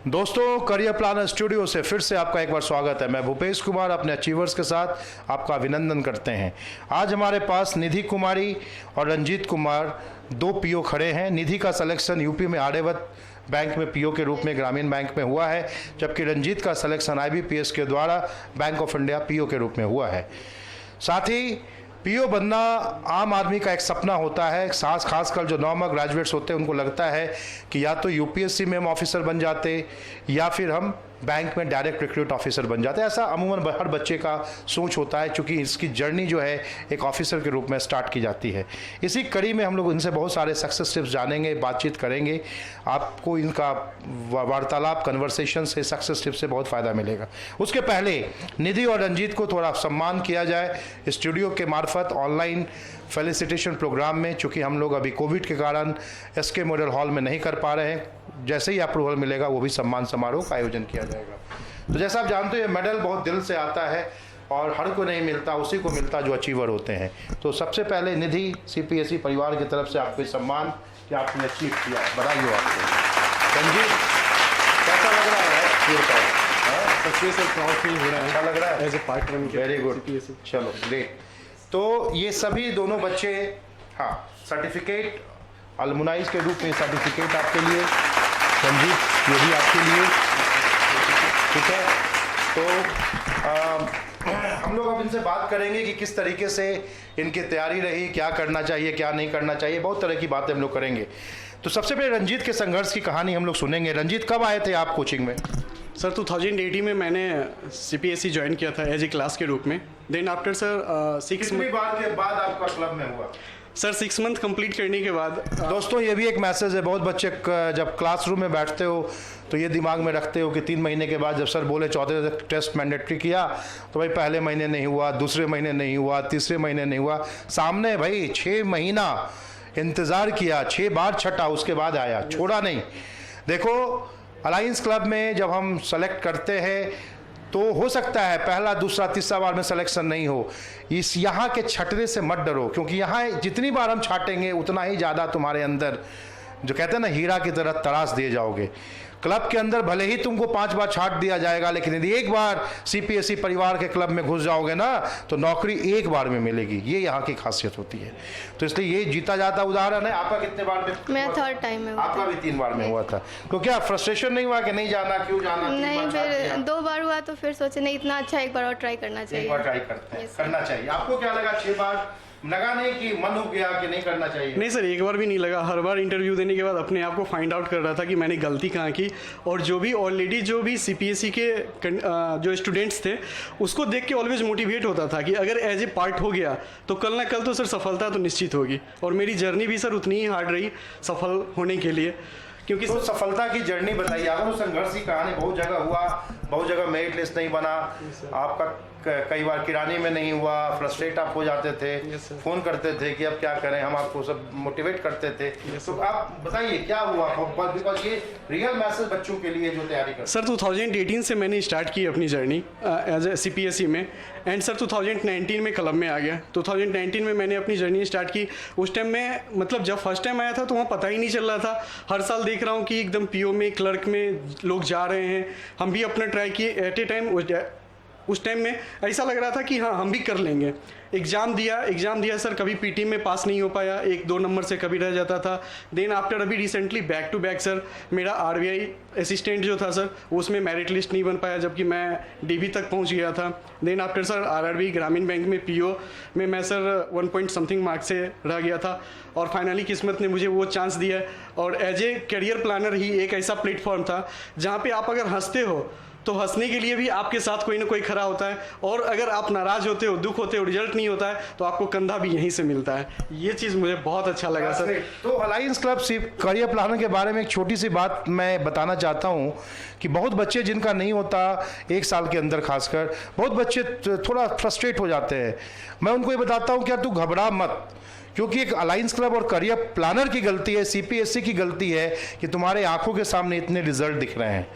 दोस्तों, career planner studio से फिर से आपका एक बार स्वागत है। मैं भूपेश कुमार अपने अचीवर्स के साथ आपका अभिनंदन करते हैं। आज हमारे पास निधि कुमारी और रंजीत कुमार दो पीओ खड़े हैं। निधि का सिलेक्शन यूपी में आर्यावर्त बैंक में पीओ के रूप में ग्रामीण बैंक में हुआ है, जबकि रंजीत का सिलेक्शन आईबीपीएस के द्वारा बैंक ऑफ इंडिया पीओ के रूप में हुआ है। साथ ही पीओ बनना आम आदमी का एक सपना होता है। खासकर जो नॉर्मल ग्रेजुएट्स होते हैं उनको लगता है कि या तो यूपीएससी में हम ऑफिसर बन जाते या फिर हम बैंक में डायरेक्ट रिक्रूट ऑफिसर बन जाते हैं। ऐसा अमूमन हर बच्चे का सोच होता है, क्योंकि इसकी जर्नी जो है एक ऑफिसर के रूप में स्टार्ट की जाती है। इसी कड़ी में हम लोग इनसे बहुत सारे सक्सेस टिप्स जानेंगे, बातचीत करेंगे। आपको इनका वार्तालाप कन्वर्सेशन से, सक्सेस टिप्स से बहुत फ़ायदा मिलेगा। उसके पहले निधि और रंजीत को थोड़ा सम्मान किया जाए स्टूडियो के मार्फत ऑनलाइन फेलिसिटेशन प्रोग्राम में। चूँकि हम लोग अभी कोविड के कारण एसके मॉडल हॉल में नहीं कर पा रहे हैं, जैसे ही अप्रूवल मिलेगा वो भी सम्मान समारोह का आयोजन किया जाएगा। तो जैसा आप जानते हैं, मेडल बहुत दिल से आता है और हर को नहीं मिलता, उसी को मिलता जो अचीवर होते हैं। तो सबसे पहले निधि, सीपीएसई परिवार की तरफ से आपको सम्मान कि आपने अचीव किया, बधाई हो आपको। रंजीत, कैसा लग रहा है? प्राउड फील हो रहा है, अच्छा लग रहा है as a partner. Very good, चलो ग्रेट। तो ये सभी दोनों बच्चे, हाँ, सर्टिफिकेट अलमुनाइज के रूप में सर्टिफिकेट आपके लिए। रंजीत, ये भी आपके लिए, ठीक है। तो हम लोग अब इनसे बात करेंगे कि किस तरीके से इनकी तैयारी रही, क्या करना चाहिए, क्या नहीं करना चाहिए, बहुत तरह की बातें हम लोग करेंगे। तो सबसे पहले रंजीत के संघर्ष की कहानी हम लोग सुनेंगे। रंजीत, कब आए थे आप कोचिंग में? सर 2018 में मैंने सीपीएसई ज्वाइन किया था एज ए क्लास के रूप में। देन आफ्टर सर 6 कितनी बार के बाद आपका क्लब में हुआ? सर 6 मंथ कंप्लीट करने के बाद। दोस्तों, ये भी एक मैसेज है। बहुत बच्चे जब क्लासरूम में बैठते हो तो ये दिमाग में रखते हो कि 3 महीने के बाद जब सर बोले चौथे टेस्ट मैंडेटरी किया तो भाई पहले महीने नहीं हुआ, दूसरे महीने नहीं हुआ, तीसरे महीने नहीं हुआ। सामने भाई 6 महीना इंतज़ार किया, 6 बार छटा, उसके बाद आया, छोड़ा नहीं। देखो, अलायंस क्लब में जब हम सेलेक्ट करते हैं तो हो सकता है पहला, दूसरा, तीसरा बार में सिलेक्शन नहीं हो। इस यहाँ के छटने से मत डरो, क्योंकि यहाँ जितनी बार हम छाटेंगे उतना ही ज़्यादा तुम्हारे अंदर, जो कहते हैं ना, हीरा की तरह तराश दिए जाओगे। क्लब के अंदर भले ही तुमको 5 बार छाट दिया जाएगा, लेकिन यदि एक बार सीपीएसई परिवार के क्लब में घुस जाओगे ना तो नौकरी एक बार में मिलेगी। ये यहाँ की खासियत होती है। तो इसलिए ये जीता जाता उदाहरण है। आपका कितने बार में? मैं 3rd टाइम में हुआ। आपका भी 3 बार में हुआ था। तो क्या फ्रस्ट्रेशन नहीं हुआ कि नहीं जाना, क्यों जाना? नहीं, फिर 2 बार हुआ तो फिर सोचे नहीं, इतना अच्छा, एक बार और ट्राई करना चाहिए। एक बार ट्राई करना चाहिए। आपको क्या लगा? 6 बार लगा नहीं कि मन हो गया कि नहीं करना चाहिए? नहीं सर, एक बार भी नहीं लगा। हर बार इंटरव्यू देने के बाद अपने आप को फाइंड आउट कर रहा था कि मैंने गलती कहाँ की। और जो भी सीपीएसई के जो स्टूडेंट्स थे उसको देख के ऑलवेज मोटिवेट होता था कि अगर एज ए पार्ट हो गया तो कल ना कल तो सर सफलता तो निश्चित होगी। और मेरी जर्नी भी सर उतनी ही हार्ड रही सफल होने के लिए। क्योंकि तो सफलता की जर्नी बताइए। आपको संघर्ष की कहानी बहुत जगह हुआ, बहुत जगह मेरिट लिस्ट नहीं बना, आपका कई बार किराने में नहीं हुआ, फ्रस्ट्रेट आप हो जाते थे, फोन करते थे कि अब क्या करें, हम आपको सब मोटिवेट करते थे। तो आप बताइए क्या हुआ, बिकॉज ये रियल मैसेज बच्चों के लिए जो तैयारी करते। सर 2018 से मैंने स्टार्ट की अपनी जर्नी एज ए सीपीएसई में। एंड सर 2019 में क्लब में आ गया। 2019 में मैंने अपनी जर्नी स्टार्ट की। उस टाइम में मतलब जब फर्स्ट टाइम आया था तो वहाँ पता ही नहीं चल रहा था। हर साल देख रहा हूँ कि एकदम पीओ में, क्लर्क में लोग जा रहे हैं। हम भी अपना ट्राई किए। एट ए टाइम उस टाइम में ऐसा लग रहा था कि हाँ, हम भी कर लेंगे। एग्ज़ाम दिया सर, कभी पीटी में पास नहीं हो पाया, 1-2 नंबर से कभी रह जाता था। देन आफ्टर अभी recently back to back sir मेरा आरबीआई असिस्टेंट जो था सर, उसमें मेरिट लिस्ट नहीं बन पाया, जबकि मैं डीबी तक पहुंच गया था। देन आफ्टर सर आरआरबी ग्रामीण बैंक में पीओ में मैं सर 1 पॉइंट समथिंग मार्क्स से रह गया था। और फाइनली किस्मत ने मुझे वो चांस दिया। और एज ए करियर प्लानर ही एक ऐसा प्लेटफॉर्म था जहाँ पर आप अगर हंसते हो तो हंसने के लिए भी आपके साथ कोई ना कोई खड़ा होता है। और अगर आप नाराज होते हो, दुख होते हो, रिजल्ट नहीं होता है तो आपको कंधा भी यहीं से मिलता है। ये चीज़ मुझे बहुत अच्छा लगा सर। तो अलायंस क्लब करियर प्लानर के बारे में एक छोटी सी बात मैं बताना चाहता हूँ कि बहुत बच्चे जिनका नहीं होता 1 साल के अंदर, खासकर बहुत बच्चे थोड़ा फ्रस्ट्रेट हो जाते हैं। मैं उनको ये बताता हूँ कि यार तू घबरा मत, क्योंकि एक अलायंस क्लब और करियर प्लानर की गलती है, सीपीएसई की गलती है कि तुम्हारे आंखों के सामने इतने रिजल्ट दिख रहे हैं।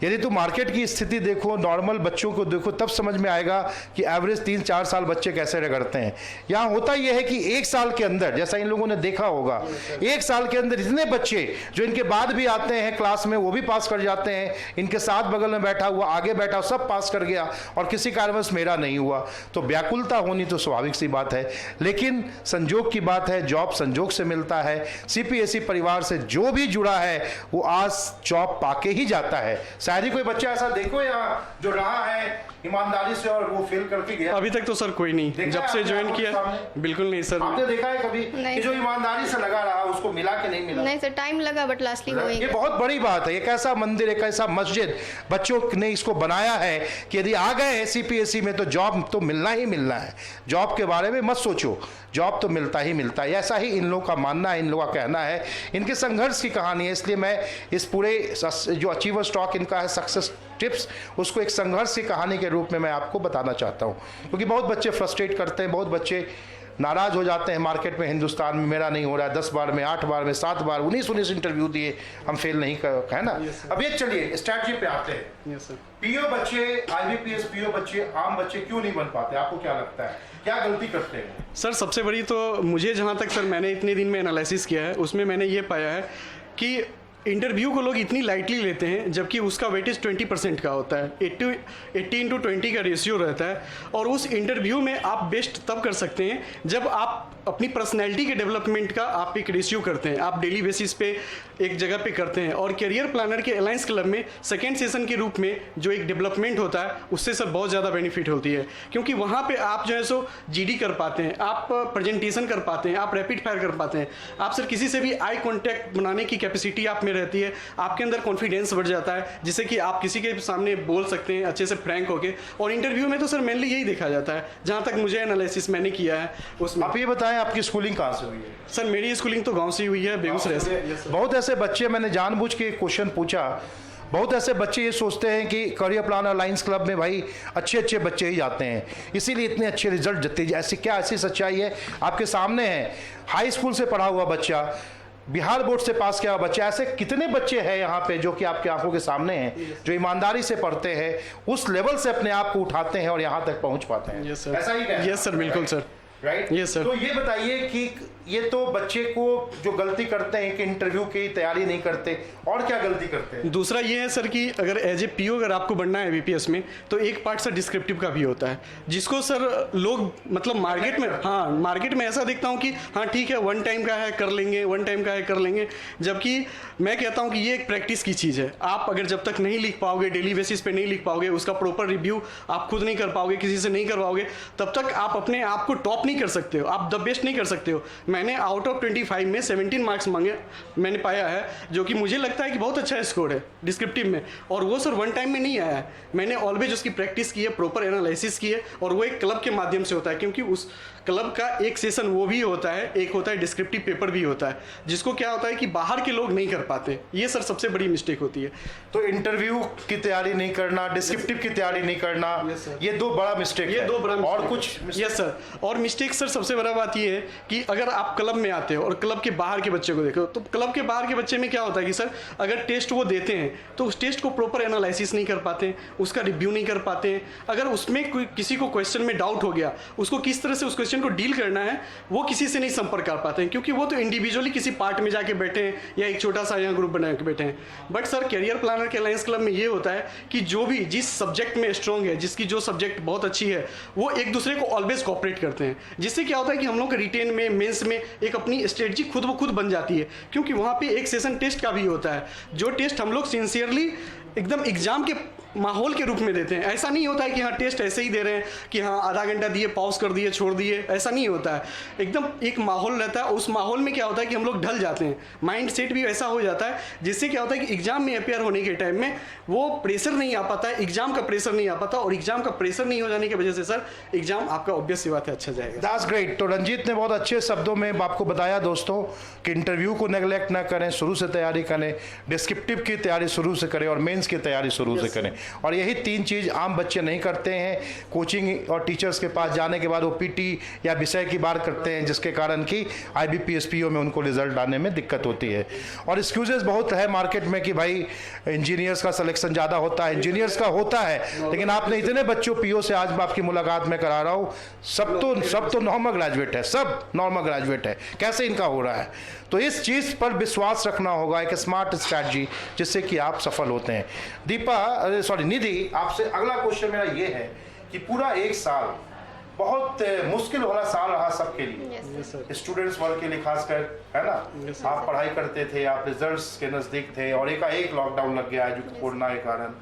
यदि तुम मार्केट की स्थिति देखो, नॉर्मल बच्चों को देखो, तब समझ में आएगा कि एवरेज 3-4 साल बच्चे कैसे रगड़ते हैं। यहाँ होता यह है कि 1 साल के अंदर, जैसा इन लोगों ने देखा होगा, 1 साल के अंदर इतने बच्चे जो इनके बाद भी आते हैं क्लास में, वो भी पास कर जाते हैं। इनके साथ बगल में बैठा हुआ, आगे बैठा, सब पास कर गया और किसी कारणवश मेरा नहीं हुआ। तो व्याकुलता होनी तो स्वाभाविक सी बात है, लेकिन संजोग की बात है, जॉब संजोग से मिलता है। सीपीएसई परिवार से जो भी जुड़ा है वो आज जॉब पाके ही जाता है। शायद ही कोई बच्चा ऐसा देखो यहाँ जो रहा है ईमानदारी से और वो फेल करके गया। अभी तक तो सर कोई नहीं, देखा जब है से आपने ज्वाइन आंखों के किया सामने? बिल्कुल नहीं सर। आपने देखा है कभी नहीं कि जो सर। ईमानदारी से लगा रहा उसको मिला कि नहीं मिला? नहीं सर, टाइम लगा बट लास्टली हो ये गया। बहुत बड़ी बात है। एक ऐसा मंदिर, एक ऐसा मस्जिद बच्चों ने इसको बनाया है कि यदि आ गए हैं सीपीएसई में तो जॉब तो मिलना ही मिलना है। जॉब के बारे में मत सोचो, जॉब तो मिलता ही मिलता है। ऐसा ही इन लोगों का मानना है, इन लोगों का कहना है। इनके संघर्ष की कहानी है, इसलिए मैं इस पूरे जो अचीवर स्टॉक इनका है सक्सेस टिप्स, उसको एक संघर्ष की कहानी के रूप में मैं आपको बताना चाहता हूँ। क्योंकि बहुत बच्चे फ्रस्ट्रेट करते हैं, बहुत बच्चे नाराज हो जाते हैं मार्केट में, हिंदुस्तान में मेरा नहीं हो रहा है, 10 बार में, 8 बार में, 7 बार, 19 इंटरव्यू दिए, हम फेल नहीं कर, है ना। अब ये चलिए स्ट्रैटेजी पे आते हैं। Yes sir. पीओ बच्चे, आईबीपीएस पीओ बच्चे, आम बच्चे क्यों नहीं बन पाते? आपको क्या लगता है, क्या गलती करते हैं? सर सबसे बड़ी तो मुझे जहाँ तक सर मैंने इतने दिन में एनालिसिस किया है, उसमें मैंने ये पाया है कि इंटरव्यू को लोग इतनी लाइटली लेते हैं, जबकि उसका वेटेज 20% का होता है। 80:20 का रेशियो रहता है। और उस इंटरव्यू में आप बेस्ट तब कर सकते हैं जब आप अपनी पर्सनैलिटी के डेवलपमेंट का आप एक रेशियो करते हैं, आप डेली बेसिस पे एक जगह पे करते हैं। और करियर प्लानर के अलायंस क्लब में सेकेंड सेशन के रूप में जो एक डेवलपमेंट होता है, उससे सर बहुत ज़्यादा बेनिफिट होती है। क्योंकि वहाँ पे आप जो है सो जीडी कर पाते हैं, आप प्रेजेंटेशन कर पाते हैं, आप रैपिड फायर कर पाते हैं, आप सर किसी से भी आई कॉन्टैक्ट बनाने की कैपेसिटी आप में रहती है, आपके अंदर कॉन्फिडेंस बढ़ जाता है, जिससे कि आप किसी के सामने बोल सकते हैं अच्छे से फ्रैंक होके। और इंटरव्यू में तो सर मेनली यही देखा जाता है, जहाँ तक मुझे एनालिसिस मैंने किया है उसमें। आप ये बताएं आपकी स्कूलिंग कहाँ से हुई है? सर मेरी स्कूलिंग तो गांव से ही हुई है, बेगूसराय से। बहुत ऐसे बच्चे, मैंने जानबूझ के क्वेश्चन पूछा, बहुत ऐसे बच्चे ये सोचते हैं कि करियर प्लानर लाइन्स क्लब में भाई अच्छे बच्चे ही जाते हैं, इसीलिए इतने अच्छे रिजल्ट देते हैं। ऐसी क्या ऐसी सच्चाई है? आपके सामने है हाई स्कूल से पढ़ा हुआ बच्चा, बिहार बोर्ड से पास किया हुआ बच्चा, ऐसे कितने बच्चे हैं यहाँ पे जो कि आपकी आंखों के सामने हैं, जो ईमानदारी से पढ़ते हैं, उस लेवल से अपने आप को उठाते हैं और यहाँ तक पहुँच पाते हैं। Yes sir. ऐसा ही है? यस सर, बिल्कुल सर। राइट? Yes, sir. तो ये बताइए कि ये तो बच्चे को जो गलती करते हैं कि इंटरव्यू की तैयारी नहीं करते, और क्या गलती करते हैं? दूसरा ये है सर कि अगर एज ए पीओ अगर आपको बनना है बीपीएस में, तो एक पार्ट सर डिस्क्रिप्टिव का भी होता है, जिसको सर लोग मतलब मार्केट में, हाँ मार्केट में ऐसा देखता हूँ कि हाँ ठीक है 1 टाइम का है कर लेंगे, 1 टाइम का है कर लेंगे। जबकि मैं कहता हूँ कि ये एक प्रैक्टिस की चीज़ है। आप अगर जब तक नहीं लिख पाओगे, डेली बेसिस पे नहीं लिख पाओगे, उसका प्रॉपर रिव्यू आप खुद नहीं कर पाओगे, किसी से नहीं करवाओगे, तब तक आप अपने आप को टॉप नहीं कर सकते हो, आप द बेस्ट नहीं कर सकते हो। मैंने आउट ऑफ 25 में 17 मार्क्स मांगे, मैंने पाया है, जो कि मुझे लगता है कि बहुत अच्छा स्कोर है डिस्क्रिप्टिव में। और वो सर 1 टाइम में नहीं आया है, मैंने ऑलवेज उसकी प्रैक्टिस की है, प्रॉपर एनालिसिस की है, और वो एक क्लब के माध्यम से होता है। क्योंकि उस क्लब का एक सेशन वो भी होता है, एक होता है डिस्क्रिप्टिव पेपर भी होता है, जिसको क्या होता है कि बाहर के लोग नहीं कर पाते। ये सर सबसे बड़ी मिस्टेक होती है। तो इंटरव्यू की तैयारी नहीं करना, डिस्क्रिप्टिव की तैयारी नहीं करना, Yes, sir. ये 2 बड़ा मिस्टेक है। ये 2 बड़ा और mistake कुछ है। Yes sir. और मिस्टेक सर सबसे बड़ा बात ये है कि अगर आप क्लब में आते हो और क्लब के बाहर के बच्चे को देखो, तो क्लब के बाहर के बच्चे में क्या होता है कि सर अगर टेस्ट वो देते हैं तो उस टेस्ट को प्रॉपर एनालिसिस नहीं कर पाते, उसका रिव्यू नहीं कर पाते हैं। अगर उसमें कोई किसी को क्वेश्चन में डाउट हो गया, उसको किस तरह से उस क्वेश्चन को डील करना है, वो किसी से नहीं संपर्क कर पाते हैं, क्योंकि वो तो इंडिविजुअली किसी पार्ट में जाके बैठे हैं या एक छोटा सा यहाँ ग्रुप बना के बैठे हैं। बट सर करियर प्लानर के अलायंस क्लब में ये होता है कि जो भी जिस सब्जेक्ट में स्ट्रॉन्ग है, जिसकी जो सब्जेक्ट बहुत अच्छी है, वो एक दूसरे को ऑलवेज कोऑपरेट करते हैं, जिससे क्या होता है कि हम लोग रिटेन में, मेंस में एक अपनी स्ट्रेटजी खुद ब खुद बन जाती है। क्योंकि वहाँ पे एक सेशन टेस्ट का भी होता है, जो टेस्ट हम लोग सिंसियरली एकदम एग्जाम के माहौल के रूप में देते हैं। ऐसा नहीं होता है कि हाँ टेस्ट ऐसे ही दे रहे हैं कि हाँ आधा घंटा दिए, पॉज कर दिए, छोड़ दिए, ऐसा नहीं होता है। एकदम एक माहौल रहता है, उस माहौल में क्या होता है कि हम लोग ढल जाते हैं, माइंड सेट भी वैसा हो जाता है, जिससे क्या होता है कि एग्जाम में अपेयर होने के टाइम में वो प्रेशर नहीं आ पाता है, एग्जाम का प्रेशर नहीं आ पाता, और एग्जाम का प्रेशर नहीं हो जाने की वजह से सर एग्जाम आपका ऑब्वियस सी बात है अच्छा जाएगा। That's great. तो रंजीत ने बहुत अच्छे शब्दों में आपको बताया दोस्तों कि इंटरव्यू को नेगलेक्ट ना करें, शुरू से तैयारी करें, डिस्क्रिप्टिव की तैयारी शुरू से करें और मेंस की तैयारी शुरू से करें। और यही 3 चीज़ आम बच्चे नहीं करते हैं। कोचिंग और टीचर्स के पास जाने के बाद वो पीटी या विषय की बात करते हैं, जिसके कारण कि IBPS PO में उनको रिजल्ट आने में दिक्कत होती है। और एक्सक्यूजेस बहुत है मार्केट में कि भाई इंजीनियर्स का सिलेक्शन ज़्यादा होता है, इंजीनियर्स का होता है, लेकिन आपने इतने बच्चों PO से आज मैं आपकी मुलाकात में करा रहा हूँ, सब तो नॉर्मल ग्रेजुएट है, सब नॉर्मल ग्रेजुएट है, कैसे इनका हो रहा है? तो इस चीज़ पर विश्वास रखना होगा, एक स्मार्ट स्ट्रैटेजी, जिससे कि आप सफल होते हैं। निधि, आपसे अगला क्वेश्चन मेरा ये है कि पूरा 1 साल बहुत मुश्किल वाला साल रहा सबके लिए, स्टूडेंट्स वर्ग के लिए खासकर, है ना? आप पढ़ाई करते थे, आप रिजल्ट्स के नज़दीक थे, और एकाएक लॉकडाउन लग गया है जो कोरोना के कारण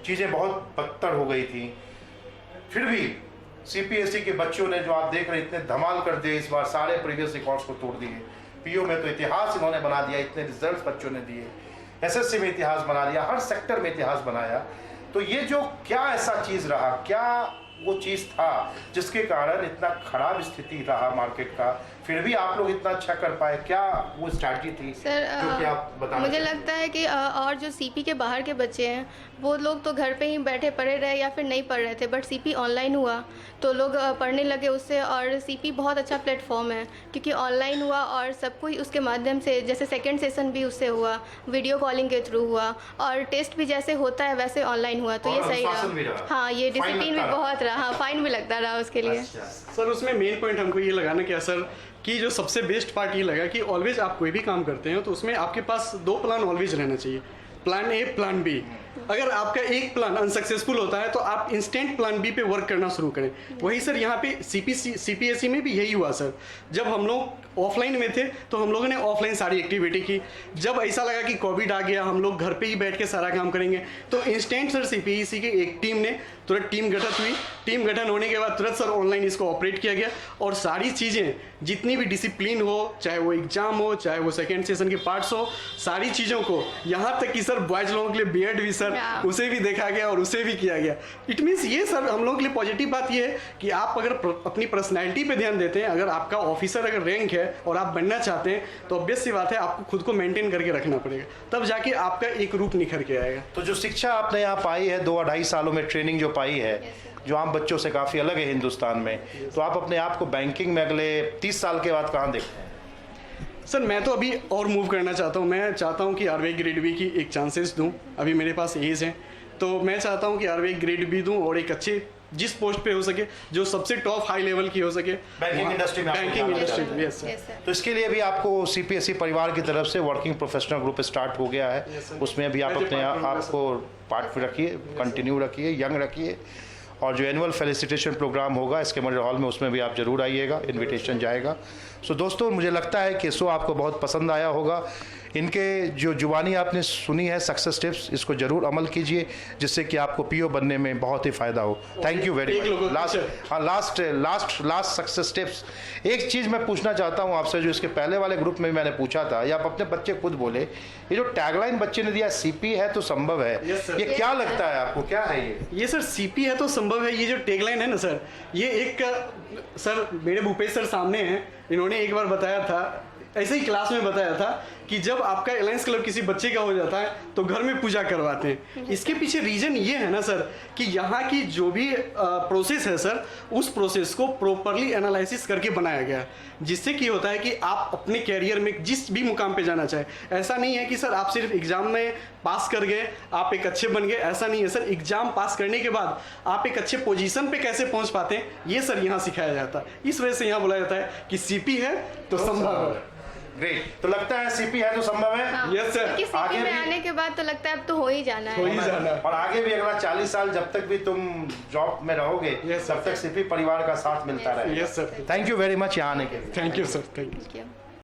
चीज़ें बहुत बदतर हो गई थी। फिर भी CPSE के बच्चों ने, जो आप देख रहे हैं, इतने धमाल कर दिए इस बार, सारे प्रीवियस रिकॉर्ड्स को तोड़ दिए। PO में तो इतिहास इन्होंने बना दिया, इतने रिजल्ट्स बच्चों ने दिए, SSC में इतिहास बना दिया, हर सेक्टर में इतिहास बनाया। तो ये जो क्या ऐसा चीज़ रहा, क्या वो चीज़ था जिसके कारण इतना खराब स्थिति रहा मार्केट का, फिर भी आप लोग इतना अच्छा कर पाए? क्या वो स्ट्रैटेजी थी सर, जो कि आप बताना मुझे चाहते हैं? लगता है कि और जो CP के बाहर के बच्चे हैं वो लोग तो घर पे ही बैठे पढ़े रहे या फिर नहीं पढ़ रहे थे, बट CP ऑनलाइन हुआ तो लोग पढ़ने लगे उससे। और CP बहुत अच्छा प्लेटफॉर्म है क्योंकि ऑनलाइन हुआ और सब कोई उसके माध्यम से, जैसे सेकंड सेशन भी उससे हुआ, वीडियो कॉलिंग के थ्रू हुआ, और टेस्ट भी जैसे होता है वैसे ऑनलाइन हुआ, तो ये सही रहा। हाँ, ये डिसिप्लिन भी बहुत रहा, हाँ, फाइन भी लगता रहा उसके लिए। सर उसमें मेन पॉइंट हमको ये लगाना क्या सर, कि जो सबसे बेस्ट पार्ट ये लगा कि ऑलवेज आप कोई भी काम करते हैं तो उसमें आपके पास 2 प्लान ऑलवेज रहना चाहिए, प्लान A, प्लान B। अगर आपका एक प्लान अनसक्सेसफुल होता है तो आप इंस्टेंट प्लान B पे वर्क करना शुरू करें। वही सर यहाँ पे CPSE में भी यही हुआ सर। जब हम लोग ऑफलाइन में थे तो हम लोगों ने ऑफलाइन सारी एक्टिविटी की। जब ऐसा लगा कि कोविड आ गया, हम लोग घर पे ही बैठ के सारा काम करेंगे, तो इंस्टेंट सर CPSE की एक टीम ने तुरंत टीम गठित हुई। टीम गठन होने के बाद तुरंत सर ऑनलाइन इसको ऑपरेट किया गया, और सारी चीज़ें जितनी भी डिसिप्लिन हो, चाहे वो एग्जाम हो, चाहे वो सेकेंड सेशन के पार्ट्स हो, सारी चीज़ों को, यहाँ तक कि सर बॉयज लोगों के लिए बीएड भी सर उसे भी देखा गया और उसे भी किया गया। इट मीन्स ये सर हम लोगों के लिए पॉजिटिव बात ये है कि आप अगर अपनी पर्सनैलिटी पे ध्यान देते हैं, अगर आपका ऑफिसर अगर रैंक है और आप बनना चाहते हैं, तो ऑब्वियस सी बात है आपको खुद को मेंटेन करके रखना पड़ेगा, तब जाके आपका एक रूप निखर के आएगा। तो जो शिक्षा आपने यहाँ पाई है, 2-2.5 सालों में ट्रेनिंग जो पाई है, जो आम बच्चों से काफ़ी अलग है हिंदुस्तान में, तो आप अपने आप को बैंकिंग में अगले 30 साल के बाद कहाँ देखते हैं? सर मैं तो अभी और मूव करना चाहता हूँ। मैं चाहता हूँ कि RBI ग्रेड B की एक चांसेस दूँ। अभी मेरे पास एज है, तो मैं चाहता हूँ कि RBI ग्रेड B दूँ और एक अच्छे जिस पोस्ट पे हो सके, जो सबसे टॉप हाई लेवल की हो सके, बैंकिंग इंडस्ट्री में। बैंकिंग इंडस्ट्री में, यस Yes, सर। sir. तो इसके लिए भी आपको CPSE परिवार की तरफ से वर्किंग प्रोफेशनल ग्रुप स्टार्ट हो गया है। Yes, sir. उसमें भी आप मैं जो अपने part में आपको पार्ट में रखिए, कंटिन्यू रखिए, यंग रखिए, और जो एनुअल फेलिसिटेशन प्रोग्राम होगा इसके मॉडल हॉल में, उसमें भी आप जरूर आइएगा, इनविटेशन जाएगा। सो दोस्तों, मुझे लगता है कि शो आपको बहुत पसंद आया होगा। इनके जो जुबानी आपने सुनी है सक्सेस टिप्स, इसको जरूर अमल कीजिए, जिससे कि आपको PO बनने में बहुत ही फायदा हो। Thank you very much. Last success tips, एक चीज़ मैं पूछना चाहता हूँ आपसे, जो इसके पहले वाले ग्रुप में मैंने पूछा था, या आप अपने बच्चे खुद बोले, ये जो टैगलाइन बच्चे ने दिया, CP है तो संभव है, Yes, sir. ये क्या लगता है आपको, क्या है ये? सर CP है तो संभव है, ये जो टैगलाइन है ना सर, ये एक सर मेरे भूपेश सर सामने हैं, इन्होंने एक बार बताया था, ऐसे ही क्लास में बताया था कि जब आपका अलायंस क्लब किसी बच्चे का हो जाता है तो घर में पूजा करवाते हैं। इसके पीछे रीजन ये है ना सर कि यहाँ की जो भी प्रोसेस है सर, उस प्रोसेस को प्रॉपरली एनालिसिस करके बनाया गया है, जिससे कि होता है कि आप अपने कैरियर में जिस भी मुकाम पे जाना चाहे, ऐसा नहीं है कि सर आप सिर्फ एग्जाम में पास कर गए आप एक अच्छे बन गए, ऐसा नहीं है सर। एग्जाम पास करने के बाद आप एक अच्छे पोजीशन पे कैसे पहुंच पाते हैं, ये सर यहाँ सिखाया जाता है। इस वजह से यहाँ बोला जाता है कि CP है तो संभव है। ग्रेट, तो लगता है CP है तो संभव है। हाँ, Yes, sir. क्योंकि CP आगे में भी- आने के बाद तो लगता है अब तो हो ही जाना हो है। ही जाना है। और आगे भी अगला 40 साल जब तक भी तुम जॉब में रहोगे, Yes, sir. तब तक CP परिवार का साथ मिलता रहेगा। Yes sir, thank you very much यहाँ आने के लिए। Thank you sir, thank you. Thank you.